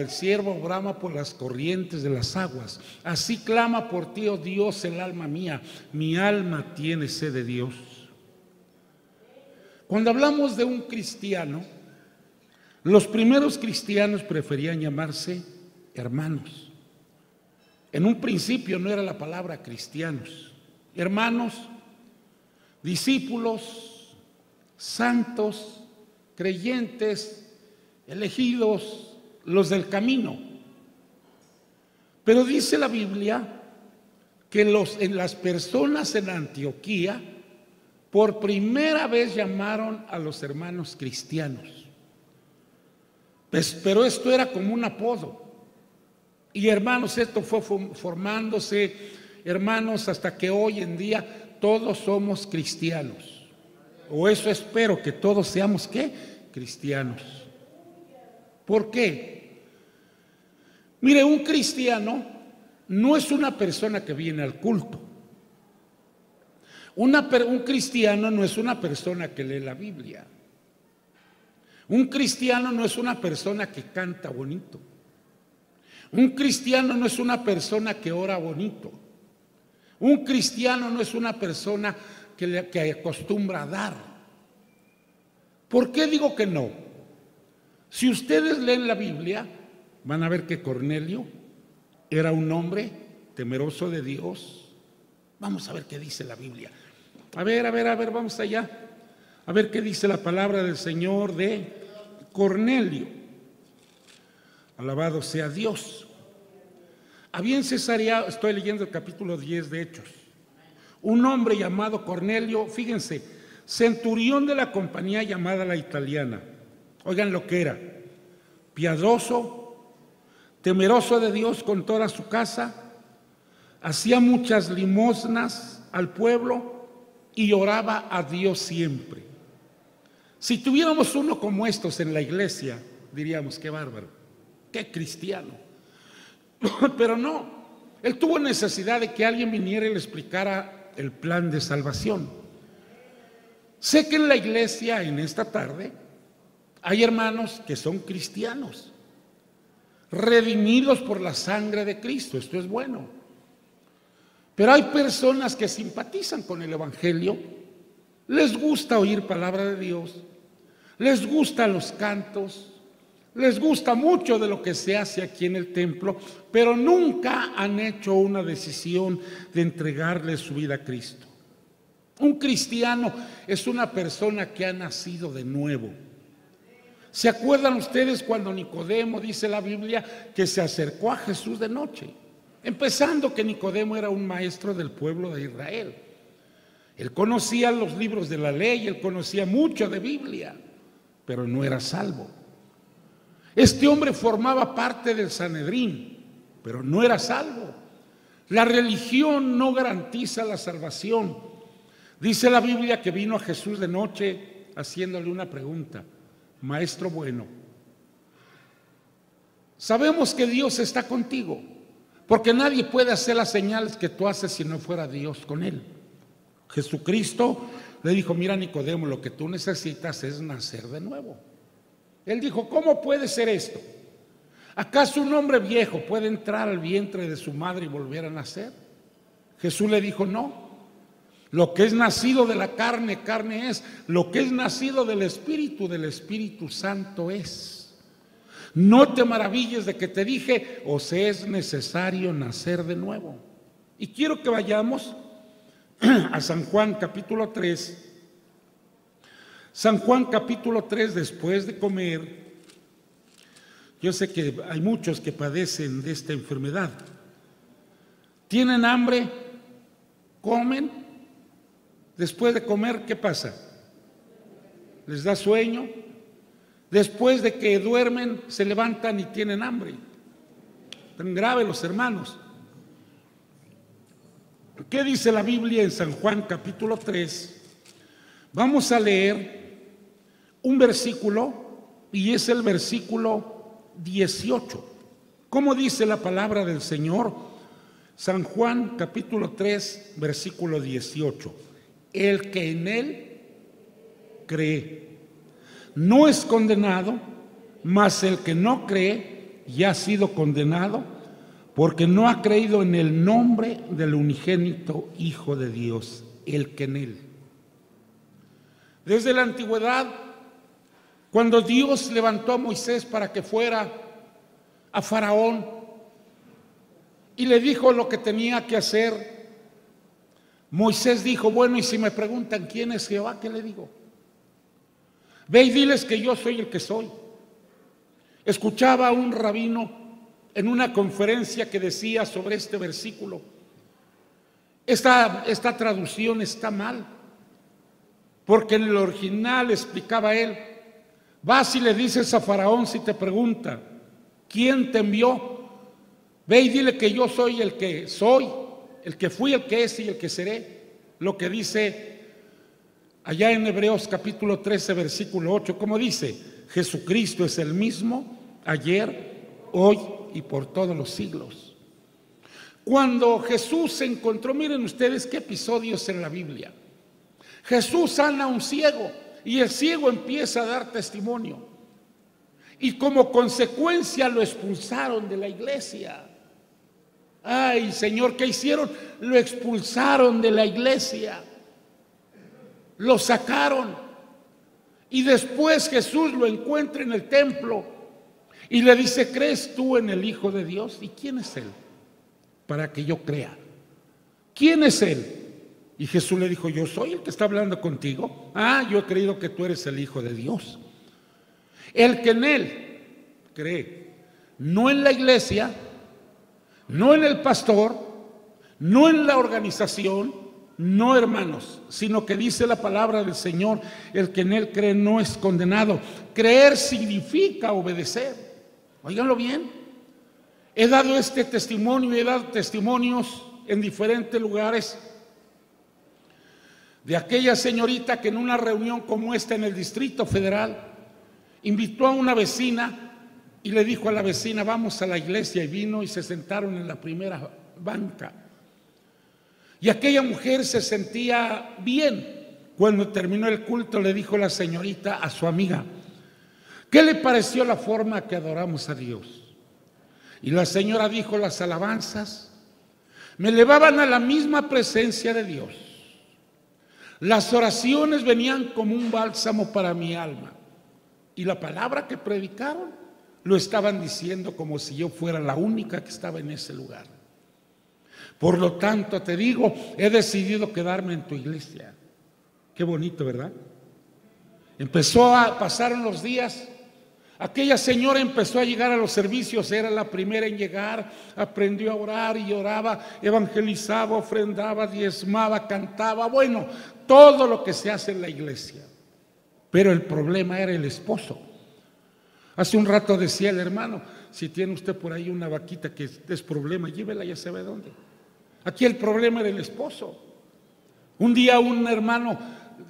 el ciervo brama por las corrientes de las aguas. Así clama por ti, oh Dios, el alma mía. Mi alma tiene sed de Dios. Cuando hablamos de un cristiano, los primeros cristianos preferían llamarse hermanos. En un principio no era la palabra cristianos. Hermanos, discípulos, santos, creyentes, elegidos, los del camino. Pero dice la Biblia que las personas en Antioquía por primera vez llamaron a los hermanos cristianos. Pero esto era como un apodo. Y hermanos, esto fue formándose, hermanos, hasta que hoy en día todos somos cristianos. O eso espero, que todos seamos, ¿qué? Cristianos. ¿Por qué? Mire, un cristiano no es una persona que viene al culto. Un cristiano no es una persona que lee la Biblia. Un cristiano no es una persona que canta bonito. Un cristiano no es una persona que ora bonito. Un cristiano no es una persona que acostumbra a dar. ¿Por qué digo que no? Si ustedes leen la Biblia, van a ver que Cornelio era un hombre temeroso de Dios. Vamos a ver qué dice la Biblia. A ver, vamos allá. A ver qué dice la palabra del Señor de Cornelio. Alabado sea Dios. Había en Cesarea, estoy leyendo el capítulo 10 de Hechos, un hombre llamado Cornelio, fíjense, centurión de la compañía llamada la Italiana. Oigan lo que era: piadoso, temeroso de Dios con toda su casa, hacía muchas limosnas al pueblo y oraba a Dios siempre. Si tuviéramos uno como estos en la iglesia, diríamos: qué bárbaro, qué cristiano. Pero no, él tuvo necesidad de que alguien viniera y le explicara el plan de salvación. Sé que en la iglesia en esta tarde hay hermanos que son cristianos, redimidos por la sangre de Cristo. Esto es bueno. Pero hay personas que simpatizan con el evangelio, les gusta oír palabra de Dios, les gustan los cantos, les gusta mucho de lo que se hace aquí en el templo, pero nunca han hecho una decisión de entregarle su vida a Cristo. Un cristiano es una persona que ha nacido de nuevo. ¿Se acuerdan ustedes cuando Nicodemo, dice la Biblia, que se acercó a Jesús de noche? Empezando que Nicodemo era un maestro del pueblo de Israel. Él conocía los libros de la ley, él conocía mucho de Biblia, pero no era salvo. Este hombre formaba parte del Sanedrín, pero no era salvo. La religión no garantiza la salvación. Dice la Biblia que vino a Jesús de noche haciéndole una pregunta: maestro bueno, sabemos que Dios está contigo, porque nadie puede hacer las señales que tú haces si no fuera Dios con él. Jesucristo le dijo: mira, Nicodemo, lo que tú necesitas es nacer de nuevo. Él dijo: ¿cómo puede ser esto? ¿Acaso un hombre viejo puede entrar al vientre de su madre y volver a nacer? Jesús le dijo: no. Lo que es nacido de la carne, carne es. Lo que es nacido del Espíritu Santo es. No te maravilles de que te dije: os es necesario nacer de nuevo. Y quiero que vayamos a San Juan capítulo 3. San Juan capítulo 3, después de comer. Yo sé que hay muchos que padecen de esta enfermedad. Tienen hambre, comen. Después de comer, ¿qué pasa? Les da sueño. Después de que duermen, se levantan y tienen hambre. Tan grave los hermanos. ¿Qué dice la Biblia en San Juan capítulo 3? Vamos a leer un versículo, y es el versículo 18. ¿Cómo dice la palabra del Señor? San Juan capítulo 3, versículo 18. El que en él cree no es condenado, mas el que no cree y ha sido condenado porque no ha creído en el nombre del unigénito Hijo de Dios, el que en él. Desde la antigüedad, cuando Dios levantó a Moisés para que fuera a Faraón y le dijo lo que tenía que hacer, Moisés dijo, bueno, y si me preguntan quién es Jehová, ¿qué le digo? Ve y diles que yo soy el que soy. Escuchaba a un rabino en una conferencia que decía sobre este versículo, esta traducción está mal, porque en el original explicaba él, vas y le dices a Faraón si te pregunta, ¿quién te envió? Ve y dile que yo soy el que soy, el que fui, el que es y el que seré. Lo que dice allá en Hebreos capítulo 13, versículo 8, como dice, Jesucristo es el mismo ayer, hoy y por todos los siglos. Cuando Jesús se encontró, miren ustedes qué episodios en la Biblia. Jesús sana a un ciego y el ciego empieza a dar testimonio. Y como consecuencia lo expulsaron de la iglesia. Ay, Señor, ¿qué hicieron? Lo expulsaron de la iglesia. Lo sacaron. Y después Jesús lo encuentra en el templo y le dice, ¿crees tú en el Hijo de Dios? ¿Y quién es Él? Para que yo crea. ¿Quién es Él? Y Jesús le dijo, yo soy el que está hablando contigo. Ah, yo he creído que tú eres el Hijo de Dios. El que en Él cree, no en la iglesia, no en el pastor, no en la organización, no, hermanos, sino que dice la palabra del Señor, el que en Él cree no es condenado. Creer significa obedecer. Óiganlo bien. He dado este testimonio y he dado testimonios en diferentes lugares de aquella señorita que en una reunión como esta en el Distrito Federal invitó a una vecina y le dijo a la vecina, vamos a la iglesia, y vino y se sentaron en la primera banca. Y aquella mujer se sentía bien. Cuando terminó el culto le dijo la señorita a su amiga, ¿qué le pareció la forma que adoramos a Dios? Y la señora dijo, las alabanzas me elevaban a la misma presencia de Dios. Las oraciones venían como un bálsamo para mi alma. Y la palabra que predicaron lo estaban diciendo como si yo fuera la única que estaba en ese lugar. Por lo tanto, te digo, he decidido quedarme en tu iglesia. Qué bonito, ¿verdad? Pasaron los días. Aquella señora empezó a llegar a los servicios, era la primera en llegar, aprendió a orar y oraba, evangelizaba, ofrendaba, diezmaba, cantaba, bueno, todo lo que se hace en la iglesia. Pero el problema era el esposo. Hace un rato decía el hermano, si tiene usted por ahí una vaquita que es problema, llévela, ya sabe dónde. Aquí el problema era el esposo. Un día un hermano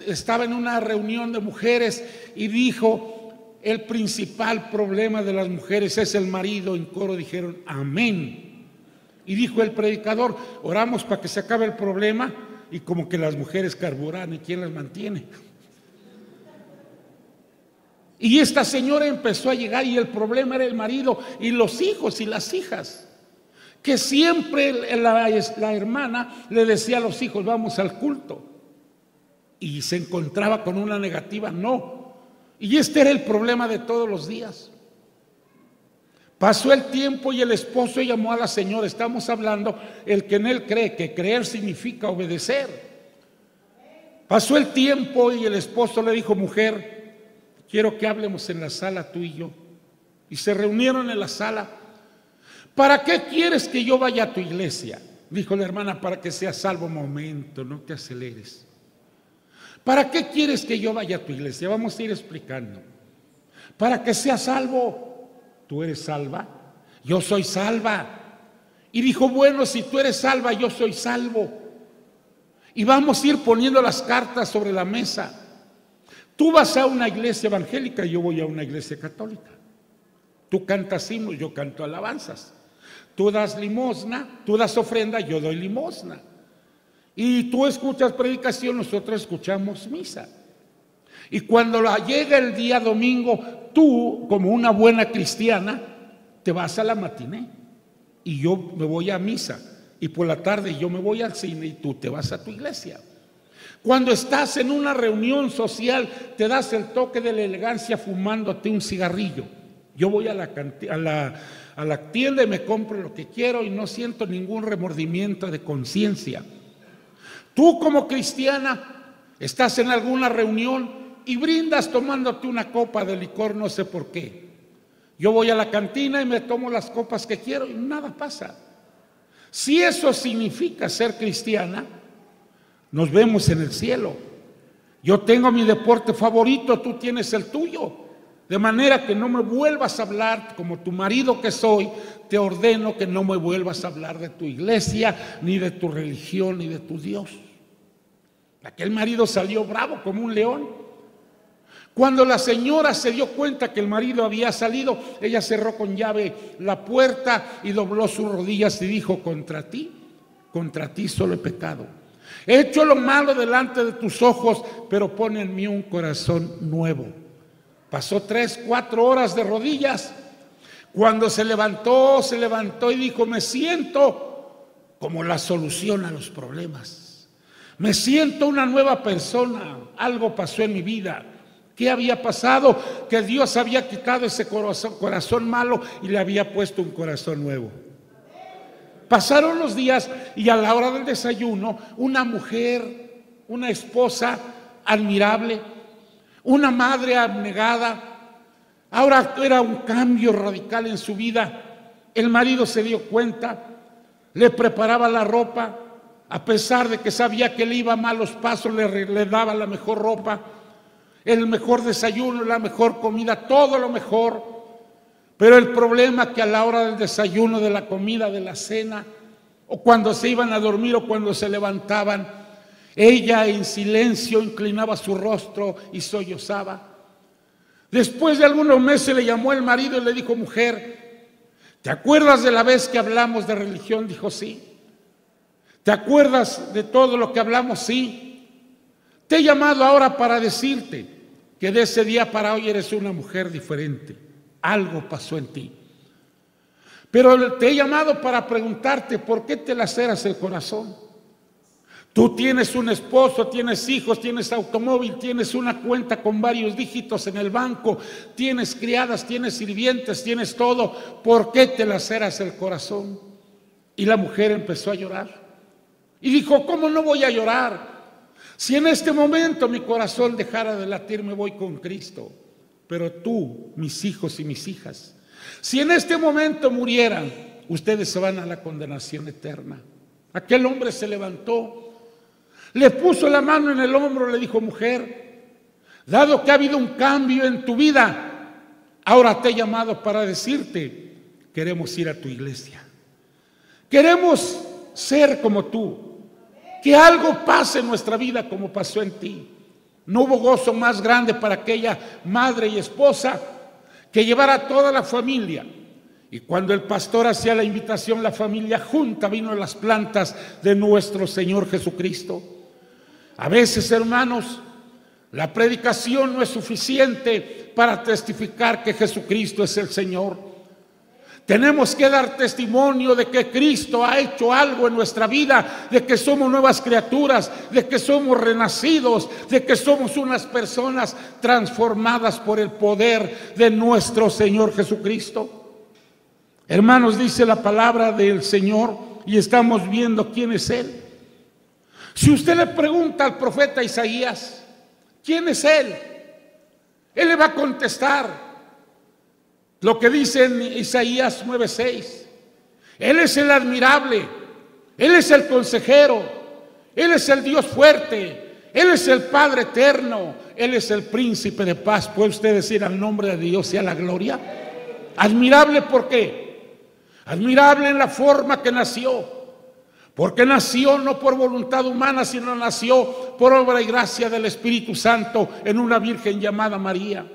estaba en una reunión de mujeres y dijo, el principal problema de las mujeres es el marido. En coro dijeron, amén. Y dijo el predicador, oramos para que se acabe el problema, y como que las mujeres carburan, ¿y quién las mantiene? Y esta señora empezó a llegar y el problema era el marido y los hijos y las hijas, que siempre la hermana le decía a los hijos, vamos al culto, y se encontraba con una negativa, no. Y este era el problema de todos los días. Pasó el tiempo y el esposo llamó a la señora. Estamos hablando, el que en él cree, que creer significa obedecer. Pasó el tiempo y el esposo le dijo, mujer, quiero que hablemos en la sala tú y yo. Y se reunieron en la sala. ¿Para qué quieres que yo vaya a tu iglesia? Dijo la hermana, para que seas salvo. Momento, no te aceleres. ¿Para qué quieres que yo vaya a tu iglesia? Vamos a ir explicando. Para que seas salvo. ¿Tú eres salva? Yo soy salva. Y dijo, bueno, si tú eres salva, yo soy salvo. Y vamos a ir poniendo las cartas sobre la mesa. Tú vas a una iglesia evangélica, yo voy a una iglesia católica. Tú cantas himnos, yo canto alabanzas. Tú das limosna, tú das ofrenda, yo doy limosna. Y tú escuchas predicación, nosotros escuchamos misa. Y cuando llega el día domingo, tú, como una buena cristiana, te vas a la matiné y yo me voy a misa, y por la tarde yo me voy al cine y tú te vas a tu iglesia. Cuando estás en una reunión social, te das el toque de la elegancia fumándote un cigarrillo. Yo voy a la tienda y me compro lo que quiero y no siento ningún remordimiento de conciencia. Tú como cristiana estás en alguna reunión y brindas tomándote una copa de licor, no sé por qué. Yo voy a la cantina y me tomo las copas que quiero y nada pasa. Si eso significa ser cristiana, nos vemos en el cielo. Yo tengo mi deporte favorito, tú tienes el tuyo. De manera que no me vuelvas a hablar, como tu marido que soy, te ordeno que no me vuelvas a hablar de tu iglesia, ni de tu religión, ni de tu Dios. Aquel marido salió bravo como un león. Cuando la señora se dio cuenta que el marido había salido, ella cerró con llave la puerta y dobló sus rodillas y dijo: contra ti solo he pecado. He hecho lo malo delante de tus ojos, pero pon en mí un corazón nuevo. Pasó 3, 4 horas de rodillas. Cuando se levantó y dijo: me siento como la solución a los problemas. Me siento una nueva persona. Algo pasó en mi vida. ¿Qué había pasado? Que Dios había quitado ese corazón malo y le había puesto un corazón nuevo. Pasaron los días y a la hora del desayuno, una mujer, una esposa admirable, una madre abnegada, ahora era un cambio radical en su vida. El marido se dio cuenta, le preparaba la ropa, a pesar de que sabía que le iba a malos pasos, le daba la mejor ropa, el mejor desayuno, la mejor comida, todo lo mejor. Pero el problema que a la hora del desayuno, de la comida, de la cena, o cuando se iban a dormir o cuando se levantaban, ella en silencio inclinaba su rostro y sollozaba. Después de algunos meses le llamó el marido y le dijo: mujer, ¿te acuerdas de la vez que hablamos de religión? Dijo: sí. ¿Te acuerdas de todo lo que hablamos? Sí. Te he llamado ahora para decirte que de ese día para hoy eres una mujer diferente. Algo pasó en ti. Pero te he llamado para preguntarte: ¿por qué te laceras el corazón? Tú tienes un esposo, tienes hijos, tienes automóvil, tienes una cuenta con varios dígitos en el banco, tienes criadas, tienes sirvientes, tienes todo. ¿Por qué te laceras el corazón? Y la mujer empezó a llorar. Y dijo: ¿cómo no voy a llorar? Si en este momento mi corazón dejara de latir, me voy con Cristo. Pero tú, mis hijos y mis hijas, si en este momento murieran, ustedes se van a la condenación eterna. Aquel hombre se levantó, le puso la mano en el hombro, le dijo: mujer, dado que ha habido un cambio en tu vida, ahora te he llamado para decirte: queremos ir a tu iglesia. Queremos ser como tú. Que algo pase en nuestra vida como pasó en ti. No hubo gozo más grande para aquella madre y esposa que llevar a toda la familia. Y cuando el pastor hacía la invitación, la familia junta vino a las plantas de nuestro Señor Jesucristo. A veces, hermanos, la predicación no es suficiente para testificar que Jesucristo es el Señor. Tenemos que dar testimonio de que Cristo ha hecho algo en nuestra vida, de que somos nuevas criaturas, de que somos renacidos, de que somos unas personas transformadas por el poder de nuestro Señor Jesucristo. Hermanos, dice la palabra del Señor y estamos viendo quién es Él. Si usted le pregunta al profeta Isaías, ¿quién es Él? Él le va a contestar lo que dice en Isaías 9:6. Él es el admirable, Él es el consejero, Él es el Dios fuerte, Él es el Padre eterno, Él es el príncipe de paz. ¿Puede usted decir: al nombre de Dios sea la gloria? Admirable, ¿por qué? Admirable en la forma que nació, porque nació no por voluntad humana, sino nació por obra y gracia del Espíritu Santo en una virgen llamada María.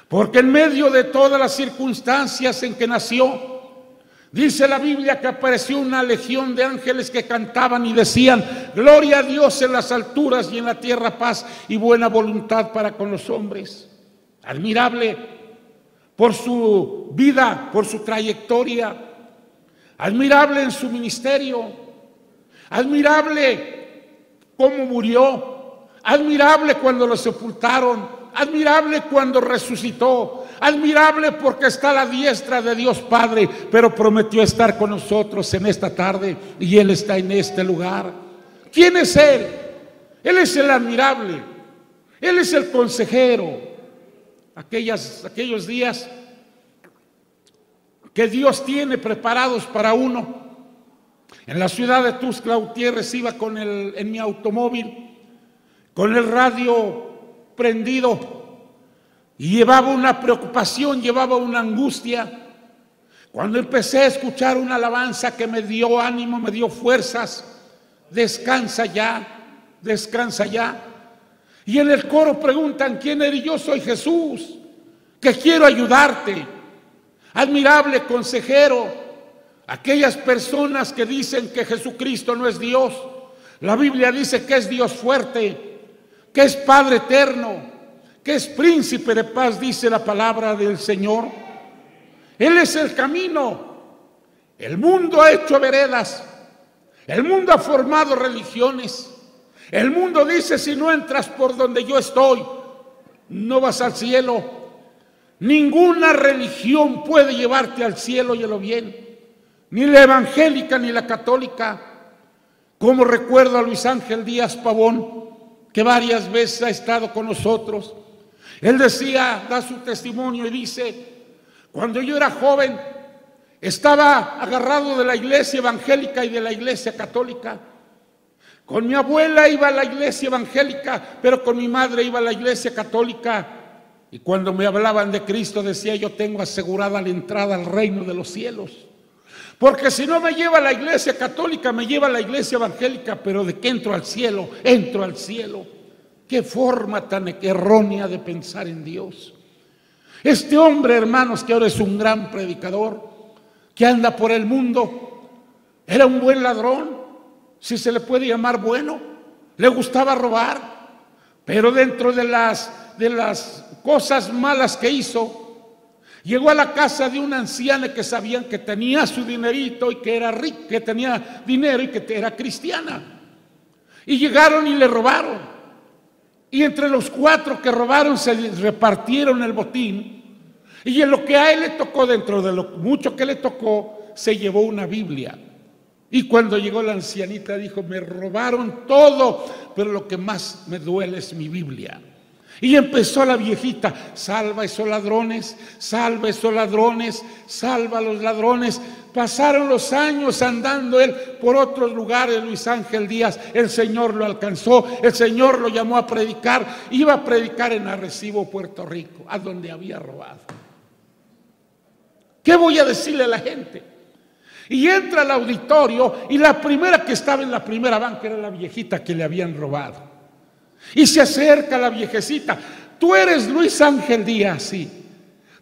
Porque en medio de todas las circunstancias en que nació, dice la Biblia que apareció una legión de ángeles que cantaban y decían: gloria a Dios en las alturas y en la tierra paz y buena voluntad para con los hombres. Admirable, por su vida, por su trayectoria, admirable en su ministerio, admirable cómo murió, admirable cuando lo sepultaron, admirable cuando resucitó, admirable porque está a la diestra de Dios Padre, pero prometió estar con nosotros en esta tarde y Él está en este lugar. ¿Quién es Él? Él es el admirable, Él es el consejero. Aquellos días que Dios tiene preparados para uno. En la ciudad de Tuxtla Gutiérrez iba en mi automóvil, con el radio prendido, y llevaba una preocupación, llevaba una angustia. Cuando empecé a escuchar una alabanza que me dio ánimo, me dio fuerzas, descansa ya, descansa ya. Y en el coro preguntan: ¿quién eres? Yo soy Jesús, que quiero ayudarte. Admirable consejero. Aquellas personas que dicen que Jesucristo no es Dios, la Biblia dice que es Dios fuerte, que es Padre eterno, que es príncipe de paz, dice la palabra del Señor. Él es el camino. El mundo ha hecho veredas, el mundo ha formado religiones. El mundo dice: si no entras por donde yo estoy, no vas al cielo. Ninguna religión puede llevarte al cielo, y a lo bien, ni la evangélica ni la católica. Como recuerdo a Luis Ángel Díaz Pavón, que varias veces ha estado con nosotros. Él decía, da su testimonio y dice: cuando yo era joven, estaba agarrado de la iglesia evangélica y de la iglesia católica. Con mi abuela iba a la iglesia evangélica, pero con mi madre iba a la iglesia católica. Y cuando me hablaban de Cristo, decía: yo tengo asegurada la entrada al reino de los cielos. Porque si no me lleva a la iglesia católica, me lleva a la iglesia evangélica, pero de que entro al cielo, entro al cielo. Qué forma tan errónea de pensar en Dios. Este hombre, hermanos, que ahora es un gran predicador, que anda por el mundo, era un buen ladrón, si se le puede llamar bueno. Le gustaba robar, pero dentro de las cosas malas que hizo, llegó a la casa de una anciana que sabían que tenía su dinerito y que era rica, que tenía dinero y que era cristiana. Y llegaron y le robaron. Y entre los 4 que robaron se repartieron el botín. Y en lo que a él le tocó, dentro de lo mucho que le tocó, se llevó una Biblia. Y cuando llegó la ancianita dijo: me robaron todo, pero lo que más me duele es mi Biblia. Y empezó la viejita: salva esos ladrones, salva esos ladrones, salva a los ladrones. Pasaron los años andando él por otros lugares, Luis Ángel Díaz. El Señor lo alcanzó, el Señor lo llamó a predicar. Iba a predicar en Arrecibo, Puerto Rico, a donde había robado. ¿Qué voy a decirle a la gente? Y entra al auditorio, y la primera que estaba en la primera banca era la viejita que le habían robado. Y se acerca la viejecita: tú eres Luis Ángel Díaz, sí.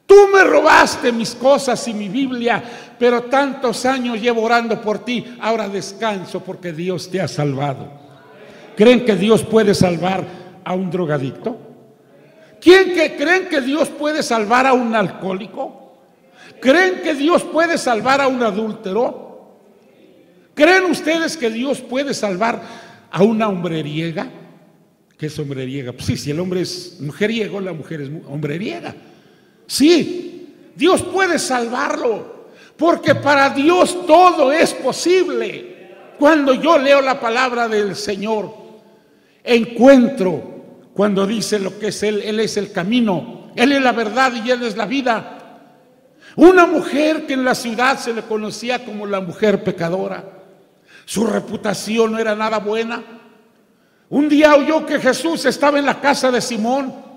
Tú me robaste mis cosas y mi Biblia, pero tantos años llevo orando por ti. Ahora descanso porque Dios te ha salvado. ¿Creen que Dios puede salvar a un drogadicto? ¿Creen que Dios puede salvar a un alcohólico? ¿Creen que Dios puede salvar a un adúltero? ¿Creen ustedes que Dios puede salvar a una hombreriega? ¿Qué es hombreriega? Pues sí, si el hombre es mujeriego, la mujer es hombreriega. Sí, Dios puede salvarlo, porque para Dios todo es posible. Cuando yo leo la palabra del Señor, encuentro cuando dice lo que es Él es el camino, Él es la verdad y Él es la vida. Una mujer que en la ciudad se le conocía como la mujer pecadora. Su reputación no era nada buena. Un día oyó que Jesús estaba en la casa de Simón,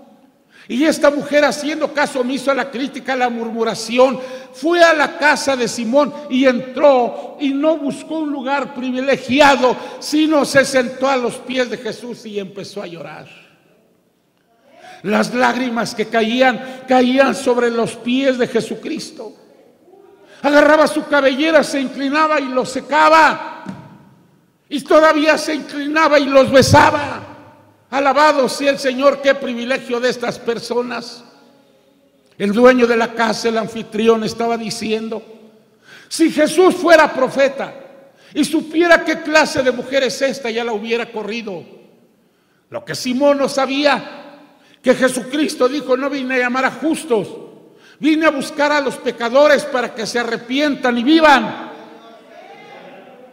y esta mujer, haciendo caso omiso a la crítica, a la murmuración, fue a la casa de Simón y entró, y no buscó un lugar privilegiado, sino se sentó a los pies de Jesús y empezó a llorar. Las lágrimas que caían sobre los pies de Jesucristo. Agarraba su cabellera, se inclinaba y los secaba. Y todavía se inclinaba y los besaba. Alabado sea el Señor, qué privilegio de estas personas. El dueño de la casa, el anfitrión, estaba diciendo: si Jesús fuera profeta y supiera qué clase de mujer es esta, ya la hubiera corrido. Lo que Simón no sabía, que Jesucristo dijo: no vine a llamar a justos, vine a buscar a los pecadores para que se arrepientan y vivan.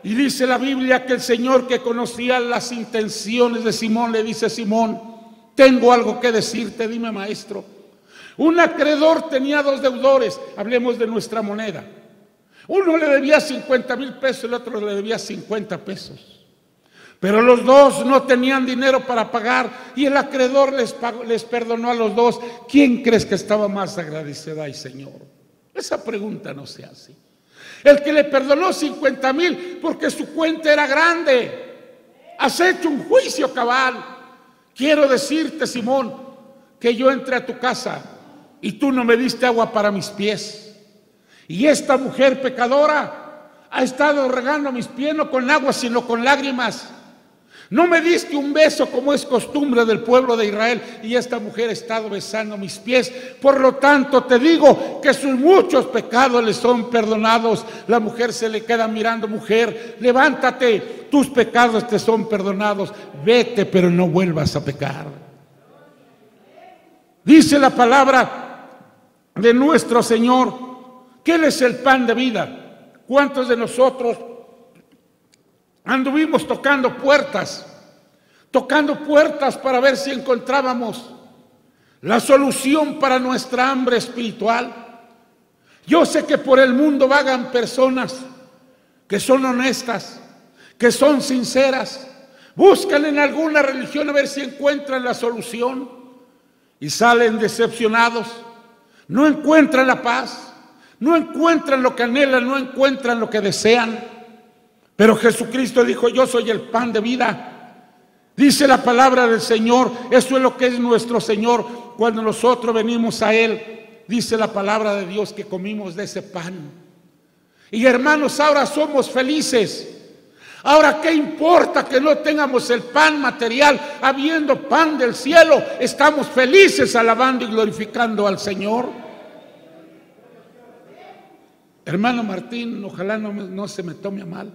Y dice la Biblia que el Señor, que conocía las intenciones de Simón, le dice: Simón, tengo algo que decirte. Dime, maestro. Un acreedor tenía dos deudores. Hablemos de nuestra moneda. Uno le debía 50,000 pesos, el otro le debía 50 pesos. Pero los dos no tenían dinero para pagar y el acreedor les perdonó a los dos. ¿Quién crees que estaba más agradecido? Ay, Señor, esa pregunta no se hace. El que le perdonó 50,000 porque su cuenta era grande. Has hecho un juicio cabal. Quiero decirte, Simón, que yo entré a tu casa y tú no me diste agua para mis pies. Y esta mujer pecadora ha estado regando mis pies no con agua, sino con lágrimas. No me diste un beso como es costumbre del pueblo de Israel, y esta mujer ha estado besando mis pies. Por lo tanto te digo que sus muchos pecados le son perdonados. La mujer se le queda mirando: mujer, levántate, tus pecados te son perdonados, vete, pero no vuelvas a pecar. Dice la palabra de nuestro Señor que Él es el pan de vida. ¿Cuántos de nosotros anduvimos tocando puertas para ver si encontrábamos la solución para nuestra hambre espiritual? Yo sé que por el mundo vagan personas que son honestas, que son sinceras, buscan en alguna religión a ver si encuentran la solución y salen decepcionados. No encuentran la paz, no encuentran lo que anhelan, no encuentran lo que desean. Pero Jesucristo dijo: yo soy el pan de vida. Dice la palabra del Señor, eso es lo que es nuestro Señor. Cuando nosotros venimos a Él, dice la palabra de Dios que comimos de ese pan. Y hermanos, ahora somos felices. Ahora, ¿qué importa que no tengamos el pan material? Habiendo pan del cielo, estamos felices alabando y glorificando al Señor. Hermano Martín, ojalá no se me tome a mal.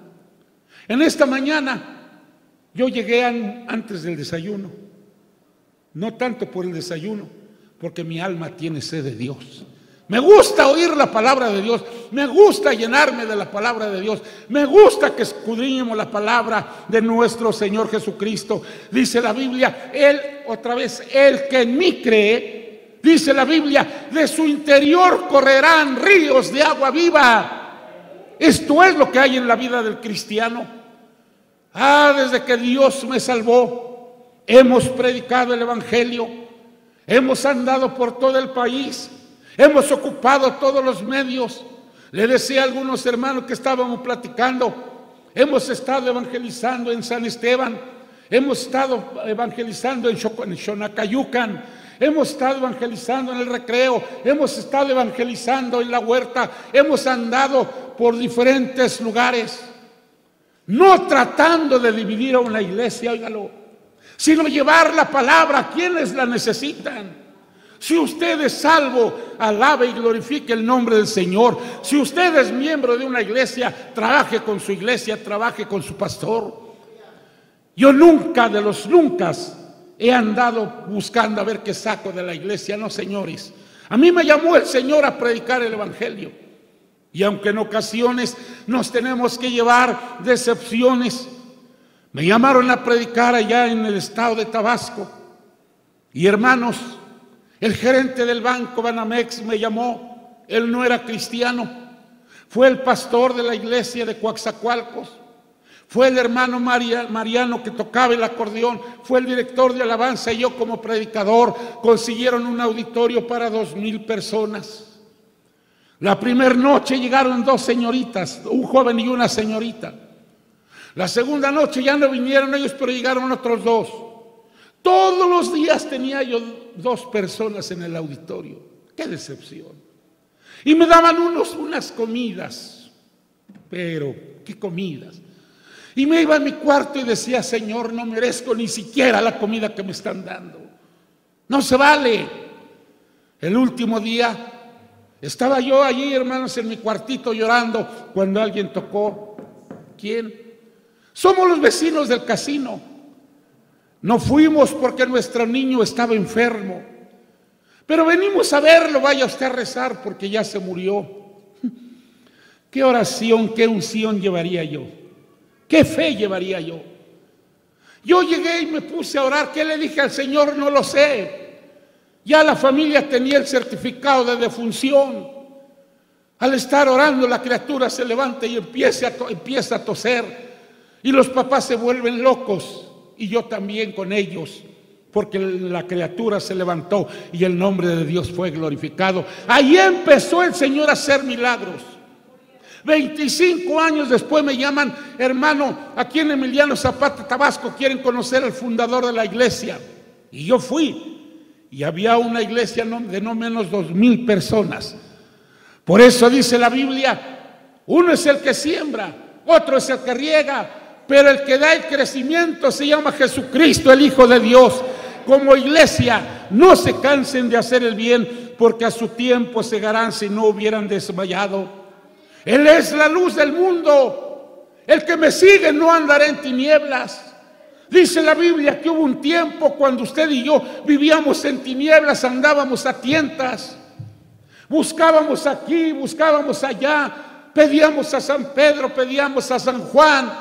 En esta mañana yo llegué antes del desayuno, no tanto por el desayuno, porque mi alma tiene sed de Dios. Me gusta oír la palabra de Dios, me gusta llenarme de la palabra de Dios, me gusta que escudriñemos la palabra de nuestro Señor Jesucristo. Dice la Biblia, Él, otra vez, el que en mí cree, dice la Biblia, de su interior correrán ríos de agua viva. Esto es lo que hay en la vida del cristiano. Desde que Dios me salvó, hemos predicado el Evangelio, hemos andado por todo el país, hemos ocupado todos los medios. Le decía a algunos hermanos que estábamos platicando, hemos estado evangelizando en San Esteban, hemos estado evangelizando en Xonacayucan, hemos estado evangelizando en el Recreo, hemos estado evangelizando en la Huerta, hemos andado por diferentes lugares. No tratando de dividir a una iglesia, óigalo, sino llevar la palabra a quienes la necesitan. Si usted es salvo, alabe y glorifique el nombre del Señor. Si usted es miembro de una iglesia, trabaje con su iglesia, trabaje con su pastor. Yo nunca de los nunca he andado buscando a ver qué saco de la iglesia. No, señores, a mí me llamó el Señor a predicar el Evangelio. Y aunque en ocasiones nos tenemos que llevar decepciones, me llamaron a predicar allá en el estado de Tabasco. Y hermanos, el gerente del banco Banamex me llamó. Él no era cristiano, fue el pastor de la iglesia de Coaxacualcos, fue el hermano Mariano que tocaba el acordeón, fue el director de alabanza, y yo como predicador. Consiguieron un auditorio para 2,000 personas. La primera noche llegaron 2 señoritas, un joven y una señorita. La segunda noche ya no vinieron ellos, pero llegaron otros 2. Todos los días tenía yo 2 personas en el auditorio. ¡Qué decepción! Y me daban unas comidas, pero ¿qué comidas? Y me iba a mi cuarto y decía: Señor, no merezco ni siquiera la comida que me están dando. No se vale. El último día estaba yo allí, hermanos, en mi cuartito llorando cuando alguien tocó. ¿Quién? Somos los vecinos del casino. No fuimos porque nuestro niño estaba enfermo, pero venimos a verlo. Vaya usted a rezar porque ya se murió. ¿Qué oración, qué unción llevaría yo? ¿Qué fe llevaría yo? Yo llegué y me puse a orar. ¿Qué le dije al Señor? No lo sé. Ya la familia tenía el certificado de defunción. Al estar orando, la criatura se levanta y empieza a toser. Y los papás se vuelven locos. Y yo también con ellos. Porque la criatura se levantó y el nombre de Dios fue glorificado. Ahí empezó el Señor a hacer milagros. 25 años después me llaman, hermano, aquí en Emiliano Zapata, Tabasco, quieren conocer al fundador de la iglesia. Y yo fui. Y había una iglesia de no menos 2,000 personas. Por eso dice la Biblia, uno es el que siembra, otro es el que riega, pero el que da el crecimiento se llama Jesucristo, el Hijo de Dios. Como iglesia, no se cansen de hacer el bien, porque a su tiempo segarán si no hubieran desmayado. Él es la luz del mundo. El que me sigue no andará en tinieblas. Dice la Biblia que hubo un tiempo cuando usted y yo vivíamos en tinieblas, andábamos a tientas, buscábamos aquí, buscábamos allá, pedíamos a San Pedro, pedíamos a San Juan,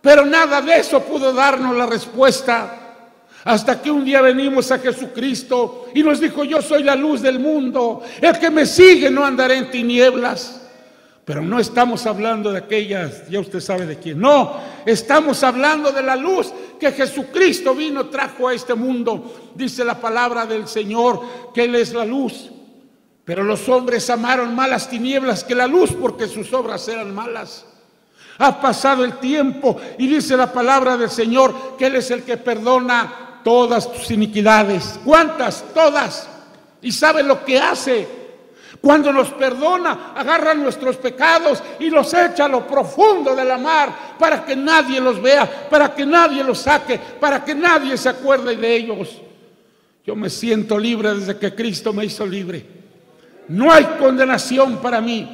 pero nada de eso pudo darnos la respuesta. Hasta que un día venimos a Jesucristo y nos dijo: yo soy la luz del mundo, el que me sigue no andará en tinieblas. Pero no estamos hablando de aquellas, ya usted sabe de quién. No, estamos hablando de la luz que Jesucristo vino, trajo a este mundo. Dice la palabra del Señor que Él es la luz. Pero los hombres amaron más las tinieblas que la luz, porque sus obras eran malas. Ha pasado el tiempo y dice la palabra del Señor que Él es el que perdona todas tus iniquidades. ¿Cuántas? Todas. ¿Y sabe lo que hace? Cuando nos perdona, agarra nuestros pecados y los echa a lo profundo de la mar, para que nadie los vea, para que nadie los saque, para que nadie se acuerde de ellos. Yo me siento libre desde que Cristo me hizo libre. No hay condenación para mí.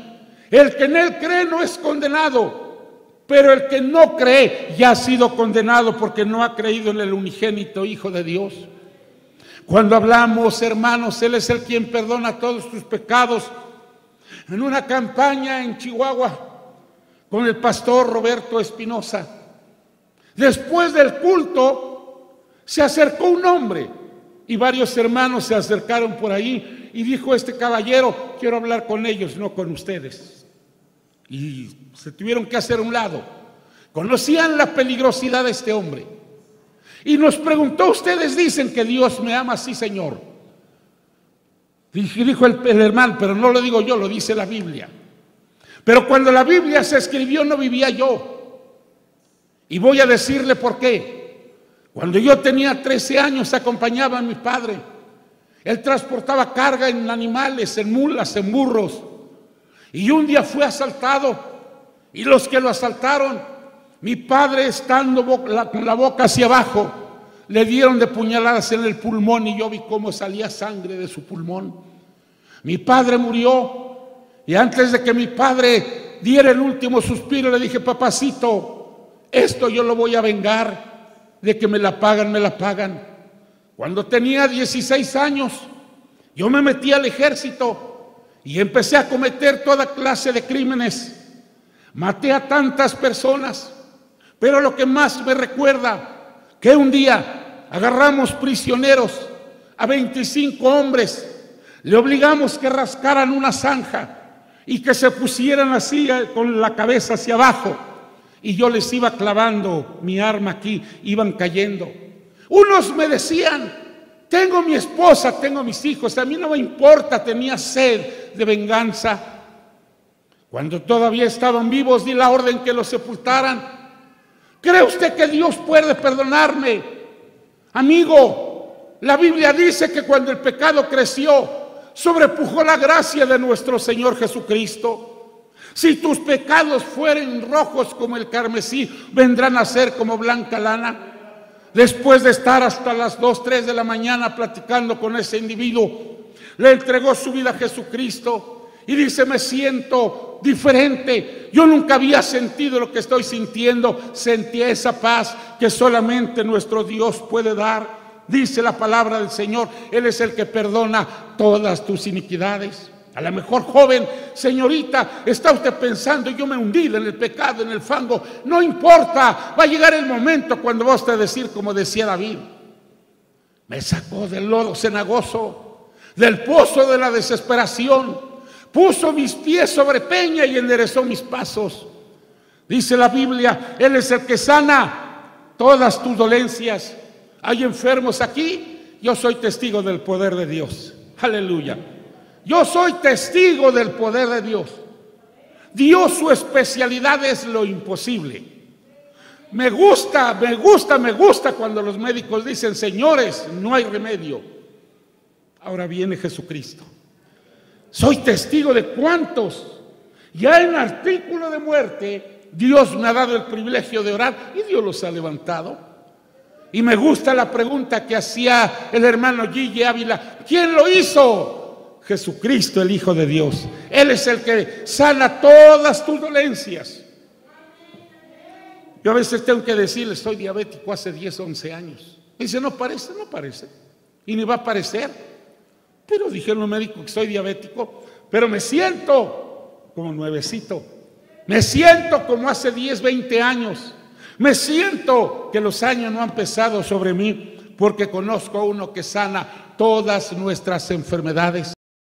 El que en Él cree no es condenado, pero el que no cree ya ha sido condenado, porque no ha creído en el unigénito Hijo de Dios. Cuando hablamos, hermanos, Él es el quien perdona todos tus pecados. En una campaña en Chihuahua con el pastor Roberto Espinosa, después del culto se acercó un hombre y varios hermanos se acercaron por ahí y dijo: este caballero, quiero hablar con ellos, no con ustedes. Y se tuvieron que hacer a un lado. Conocían la peligrosidad de este hombre. Y nos preguntó: ustedes dicen que Dios me ama. Sí, Señor. Dijo el hermano, pero no lo digo yo, lo dice la Biblia. Pero cuando la Biblia se escribió no vivía yo. Y voy a decirle por qué. Cuando yo tenía 13 años acompañaba a mi padre. Él transportaba carga en animales, en mulas, en burros. Y un día fue asaltado. Y los que lo asaltaron, mi padre, estando con la boca hacia abajo, le dieron de puñaladas en el pulmón y yo vi cómo salía sangre de su pulmón. Mi padre murió y antes de que mi padre diera el último suspiro le dije: papacito, esto yo lo voy a vengar, de que me la pagan, me la pagan. Cuando tenía 16 años, yo me metí al ejército y empecé a cometer toda clase de crímenes. Maté a tantas personas. Pero lo que más me recuerda, que un día agarramos prisioneros a 25 hombres, le obligamos que rascaran una zanja y que se pusieran así con la cabeza hacia abajo, y yo les iba clavando mi arma aquí, iban cayendo. Unos me decían: tengo mi esposa, tengo mis hijos, a mí no me importa, tenía sed de venganza. Cuando todavía estaban vivos di la orden que los sepultaran. ¿Cree usted que Dios puede perdonarme? Amigo, la Biblia dice que cuando el pecado creció, sobrepujó la gracia de nuestro Señor Jesucristo. Si tus pecados fueren rojos como el carmesí, vendrán a ser como blanca lana. Después de estar hasta las 2, 3 de la mañana platicando con ese individuo, le entregó su vida a Jesucristo y dice: me siento diferente. Yo nunca había sentido lo que estoy sintiendo. Sentí esa paz que solamente nuestro Dios puede dar. Dice la palabra del Señor: Él es el que perdona todas tus iniquidades. A lo mejor, joven, señorita, está usted pensando: yo me hundí en el pecado, en el fango. No importa, va a llegar el momento cuando va usted a decir, como decía David: me sacó del lodo cenagoso, del pozo de la desesperación, puso mis pies sobre peña y enderezó mis pasos. Dice la Biblia: Él es el que sana todas tus dolencias. Hay enfermos aquí, yo soy testigo del poder de Dios. Aleluya. Yo soy testigo del poder de Dios. Dios, su especialidad es lo imposible. Me gusta cuando los médicos dicen: señores, no hay remedio. Ahora viene Jesucristo. Soy testigo de cuántos, ya en artículo de muerte, Dios me ha dado el privilegio de orar y Dios los ha levantado. Y me gusta la pregunta que hacía el hermano Gigi Ávila: ¿quién lo hizo? Jesucristo, el Hijo de Dios. Él es el que sana todas tus dolencias. Yo a veces tengo que decirle: estoy diabético hace 10, 11 años. Me dice: no parece. Y ni va a parecer. Pero dijeron los médicos que soy diabético, pero me siento como nuevecito. Me siento como hace 10, 20 años. Me siento que los años no han pesado sobre mí, porque conozco a uno que sana todas nuestras enfermedades.